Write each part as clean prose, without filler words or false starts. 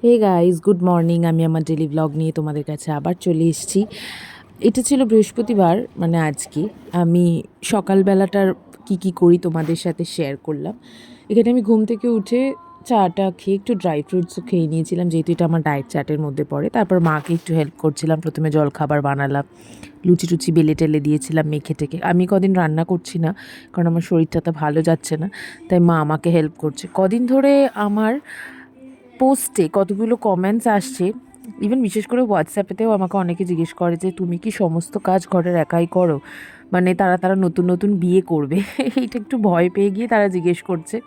Hey guys, good morning. আমি আমার daily blog নিয়ে তোমাদের কাছে আবার চলে এসেছি। এটা ছিল বৃহস্পতিবার, মানে আজকে আমি সকালবেলাটার কি করি তোমাদের সাথে শেয়ার করলাম। এখানে আমি ঘুম থেকে উঠে চাটা খেয়ে একটু ড্রাই ফ্রুটসও খেয়ে নিয়েছিলাম, যেহেতু এটা আমার ডায়েট চার্টের মধ্যে পড়ে। তারপর মাকে একটু হেল্প করছিলাম, প্রথমে জলখাবার বানালাম, লুচি টুচি বেলে টেলে দিয়েছিলাম মেখে টেকে। আমি কদিন রান্না করছি না, কারণ আমার শরীরটা তো ভালো যাচ্ছে না, তাই মা আমাকে হেল্প করছে। কদিন ধরে আমার পোস্টে কতগুলো কমেন্টস আসছে, ইভেন বিশেষ করে হোয়াটসঅ্যাপেতেও আমাকে অনেকে জিজ্ঞেস করে যে তুমি কি সমস্ত কাজ ঘরের একাই করো? মানে তারা নতুন নতুন বিয়ে করবে এইটা একটু ভয় পেয়ে গিয়ে তারা জিজ্ঞেস করছে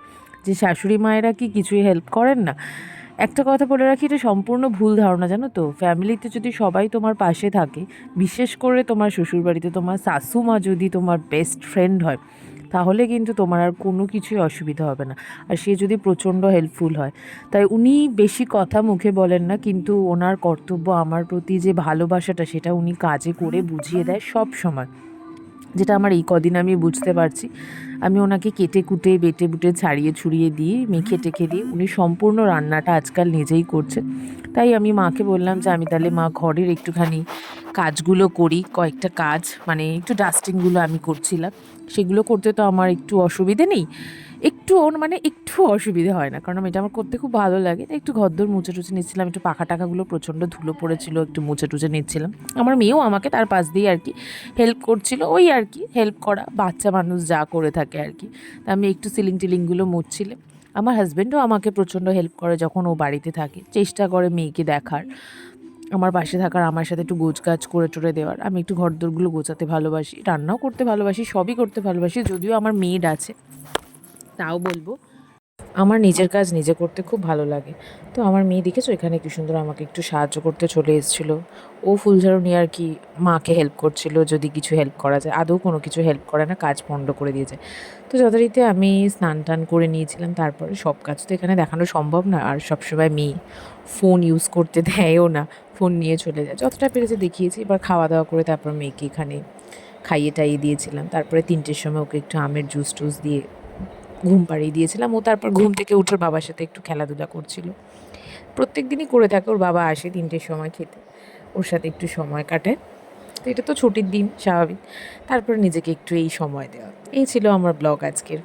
যে শাশুড়ি মায়েরা কি কিছুই হেল্প করেন না। একটা কথা বলে রাখি, এটা সম্পূর্ণ ভুল ধারণা, জানো তো। ফ্যামিলিতে যদি সবাই তোমার পাশে থাকে, বিশেষ করে তোমার শ্বশুরবাড়িতে তোমার শাশুমা যদি তোমার বেস্ট ফ্রেন্ড হয়, তাহলে কিন্তু তোমার আর কোনো কিছুই অসুবিধা হবে না। আর সে যদি প্রচণ্ড হেল্পফুল হয়, তাই উনি বেশি কথা মুখে বলেন না, কিন্তু ওনার কর্তব্য আমার প্রতি যে ভালোবাসাটা, সেটা উনি কাজে করে বুঝিয়ে দেয় সব সময়, যেটা আমার এই কদিন আমি বুঝতে পারছি। আমি ওনাকে কেটে কুটে বেটে বুটে ছাড়িয়ে ছুড়িয়ে দিয়ে মেখে টেখে দিয়ে উনি সম্পূর্ণ রান্নাটা আজকাল নিজেই করছেন। তাই আমি মাকে বললাম যে আমি তাহলে মা ঘরের একটুখানি কাজগুলো করি, কয়েকটা কাজ, মানে একটু ডাস্টিংগুলো আমি করছিলাম। সেগুলো করতে তো আমার একটু অসুবিধে নেই, একটু অসুবিধে হয় না, কারণ এটা আমার করতে খুব ভালো লাগে। তাই একটু ঘরদোর মুছে টুছে নিচ্ছিলাম, একটু পাখা টাকাগুলো প্রচণ্ড ধুলো পড়েছিল, একটু মুছে টুছে নিচ্ছিলাম। আমার মেয়েও আমাকে তার পাশ দিয়ে আর কি হেল্প করছিল, ওই আর কি হেল্প করা, বাচ্চা মানুষ যা করে থাকে আর কি। তা আমি একটু সিলিং টিলিংগুলো মুছছিলাম। আমার হাজব্যান্ডও আমাকে প্রচণ্ড হেল্প করে যখন ও বাড়িতে থাকে, চেষ্টা করে মেয়েকে দেখার, আমার পাশে থাকার, আমার সাথে একটু গোছগাছ করে টোরে দেওয়ার। আমি একটু ঘরদোরগুলো গোছাতে ভালোবাসি, রান্নাও করতে ভালোবাসি, সবই করতে ভালোবাসি। যদিও আমার মেড আছে, তাও বলবো আমার নিজের কাজ নিজে করতে খুব ভালো লাগে। তো আমার মেয়ে দেখেছো এখানে কি সুন্দর আমাকে একটু সাহায্য করতে চলে এসেছিলো। ও ফুলঝাড়ু নিয়ে আর কি মাকে হেল্প করছিল, যদি কিছু হেল্প করা যায়। আদৌ কোনো কিছু হেল্প করে না, কাজ পণ্ড করে দিয়ে যায়। তো যথারীতি আমি স্নান টান করে নিয়েছিলাম। তারপরে সব কাজ তো এখানে দেখানো সম্ভব না, আর সবসময় মেয়ে ফোন ইউজ করতে দেয়ও না, ফোন নিয়ে চলে যায়। যতটা পেরেছে দেখিয়েছি। এবার খাওয়া দাওয়া করে তারপর মেয়েকে এখানে খাইয়ে টাইয়ে দিয়েছিলাম। তারপরে 3টের সময় ওকে একটু আমের জুস টুস দিয়ে ঘুম পাড়িয়ে দিয়েছিলাম। ও তারপর ঘুম থেকে উঠে ওর বাবার সাথে একটু খেলাধুলা করছিল। প্রত্যেক দিনই করে থাকে, ওর বাবা আসে 3টের সময় খেতে, ওর সাথে একটু সময় কাটায়। তো এটা তো ছুটির দিন, স্বাভাবিক। তারপরে নিজেকে একটু এই সময় দেওয়া। এই ছিল আমার ব্লগ আজকের।